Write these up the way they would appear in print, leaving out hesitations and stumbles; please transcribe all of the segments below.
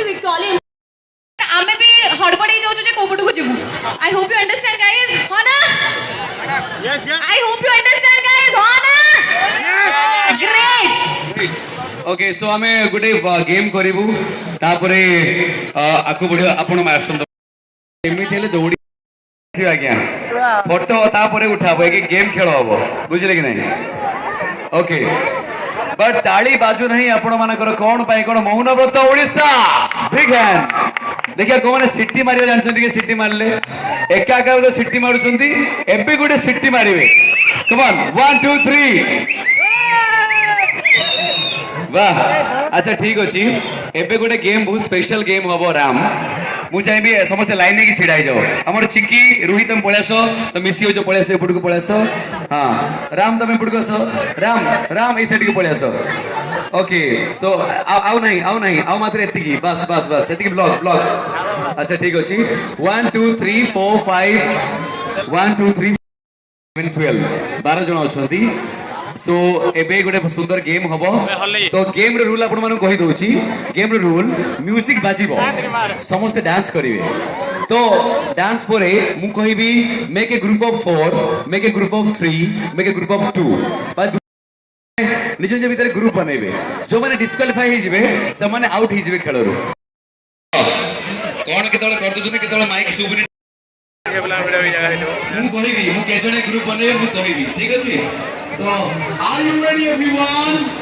College आमे भी हड़बड़ी जाऊ जे कोपट को जीवु I hope you understand guys हो ना yes yes I hope you understand guys हो ना ग्रेट ओके सो आमे गुटे गेम करिवु तापरे आकु बढ़िया आपण आसन एमिति हेले दौड़ी आज्ञा फोटो तापरे उठाबो एक गेम खेल हबो बुझले कि नहीं ओके बट ताली बाजू नहीं आपण मानकर कोन पाई कोन मौन व्रत ओडिसा बिग हैंड देखिए कोने सिटी मारियो जानछन के सिटी मारले एका एका तो सिटी मारुछंती एबे गुटे सिटी मारिवे कम ऑन 1 2 3 वाह अच्छा ठीक अछि एबे गोटे गेम बहुत स्पेशल गेम हबो राम मु चाहिए समस्त लाइन की छिड़ा जाओ हमर चिक्की रोहित तुम पळेसो तो मिसी हो जो पळेसो एपट को पळेसो हां राम तुम एपट को राम राम ए साइड को पळेसो ओके सो आउ नहीं आउ मात्र एति की बस बस बस एति की ब्लॉक ब्लॉक अच्छा ठीक अछि 1 2 3 4 5 1 2 3 7 12 12 जण अछंती सो एबे गोटे सुंदर गेम हबो तो गेम रो रूल आपण मानु कहि दोची गेम रो रूल म्यूजिक बाजिबो समस्त डांस करिवे तो डांस परे मु कहिबी make a group of 4 make a group of 3 make a group of 2 निज निज भीतर ग्रुप बनेबे जो माने डिस्क्वालीफाई हे जिवे से माने आउट हे जिवे खेल रो कोन केतळे कर दउछन केतळे माइक सुबरी मु कहिबी मु केजणे ग्रुप बनेबे मु कहिबी ठीक अछि So, are you ready, everyone?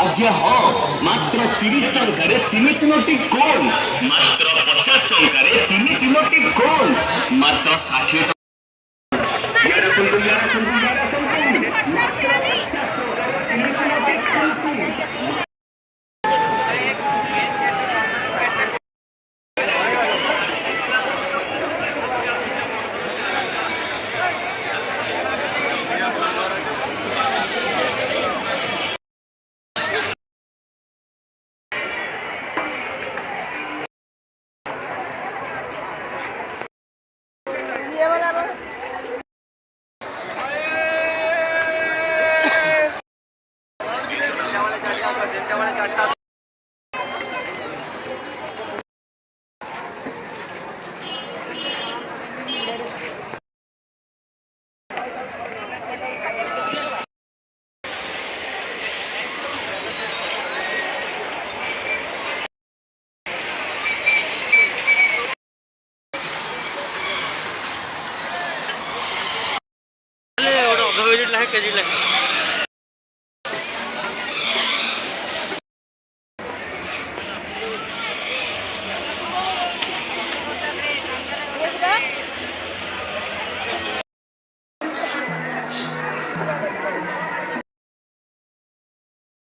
आज्ञा हाँ मात्र 30 टंकार 3 कोन मात्र 50 टंकार 3 कोन मात्र 60 केजी